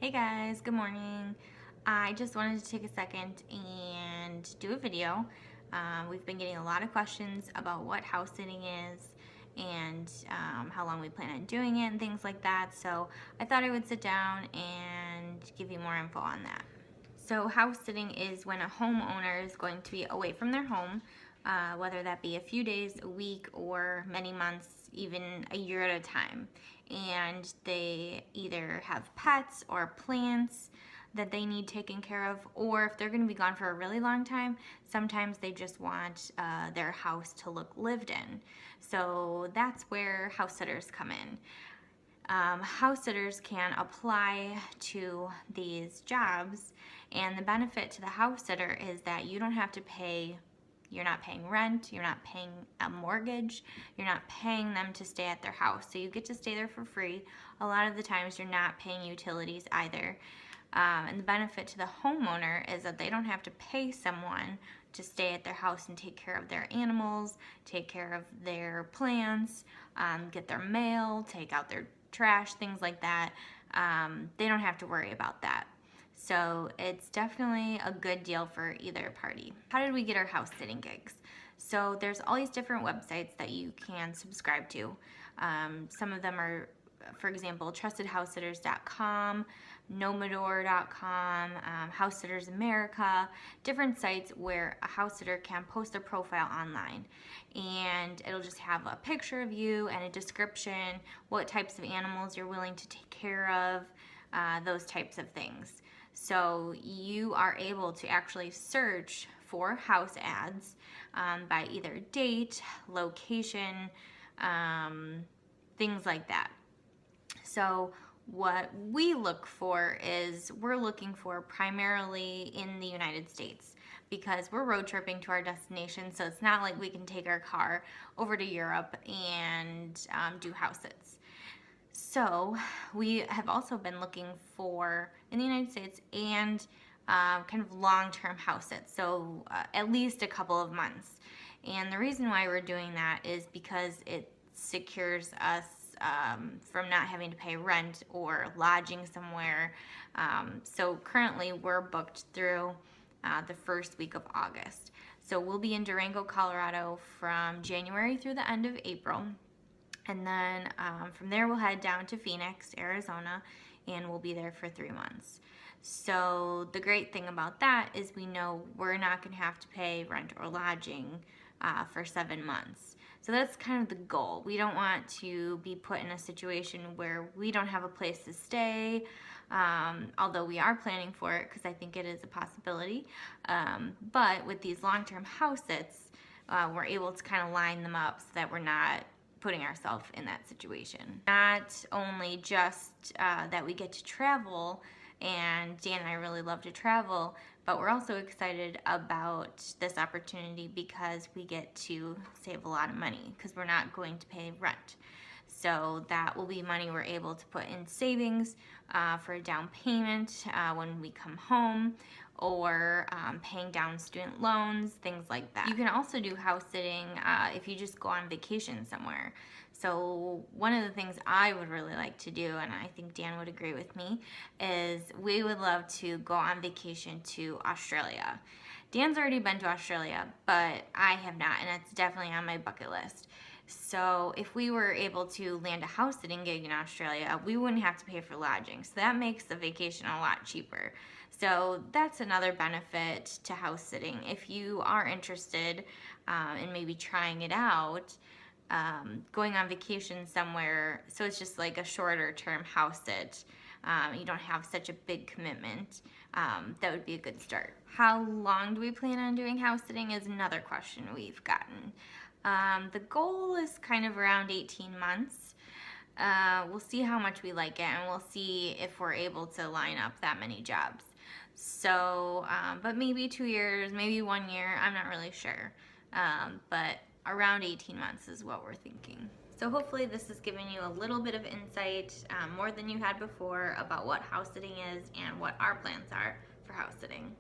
Hey guys, good morning. I just wanted to take a second and do a video. We've been getting a lot of questions about what house sitting is and how long we plan on doing it and things like that. So I thought I would sit down and give you more info on that. So house sitting is when a homeowner is going to be away from their home, whether that be a few days, a week, or many months, even a year at a time. And they either have pets or plants that they need taken care of, or if they're going to be gone for a really long time, sometimes they just want their house to look lived in. So that's where house sitters come in. House sitters can apply to these jobs, and the benefit to the house sitter is that you don't have to pay. You're not paying rent, you're not paying a mortgage, you're not paying them to stay at their house. So you get to stay there for free. A lot of the times you're not paying utilities either. And the benefit to the homeowner is that they don't have to pay someone to stay at their house and take care of their animals, take care of their plants, get their mail, take out their trash, things like that. They don't have to worry about that. So it's definitely a good deal for either party. How did we get our house sitting gigs? So there's all these different websites that you can subscribe to. Some of them are, for example, trustedhousesitters.com, nomador.com, House Sitters America, different sites where a house sitter can post a profile online. And it'll just have a picture of you and a description, what types of animals you're willing to take care of, those types of things. So you are able to actually search for house ads by either date, location, things like that. So what we look for is we're looking for primarily in the United States because we're road tripping to our destination, so it's not like we can take our car over to Europe and do house sits. So we have also been looking for, in the United States, and kind of long-term house sits, so at least a couple of months. And the reason why we're doing that is because it secures us from not having to pay rent or lodging somewhere. So currently we're booked through the first week of August. So we'll be in Durango, Colorado from January through the end of April. And then from there we'll head down to Phoenix, Arizona, and we'll be there for 3 months. So the great thing about that is we know we're not going to have to pay rent or lodging for 7 months. So that's kind of the goal. We don't want to be put in a situation where we don't have a place to stay, although we are planning for it because I think it is a possibility. But with these long-term house sits, we're able to kind of line them up so that we're not putting ourselves in that situation. Not only just that we get to travel, and Dan and I really love to travel, but we're also excited about this opportunity because we get to save a lot of money because we're not going to pay rent. So that will be money we're able to put in savings for a down payment when we come home, or paying down student loans, things like that. You can also do house sitting if you just go on vacation somewhere. So one of the things I would really like to do, and I think Dan would agree with me, is we would love to go on vacation to Australia. Dan's already been to Australia, but I have not, and it's definitely on my bucket list. So if we were able to land a house sitting gig in Australia, we wouldn't have to pay for lodging. So that makes the vacation a lot cheaper. So that's another benefit to house sitting. If you are interested in maybe trying it out, going on vacation somewhere, so it's just like a shorter term house sit, you don't have such a big commitment, that would be a good start. How long do we plan on doing house sitting is another question we've gotten. The goal is kind of around 18 months. We'll see how much we like it, and we'll see if we're able to line up that many jobs. So, but maybe 2 years, maybe 1 year, I'm not really sure. But around 18 months is what we're thinking. So hopefully this has given you a little bit of insight, more than you had before, about what house sitting is and what our plans are for house sitting.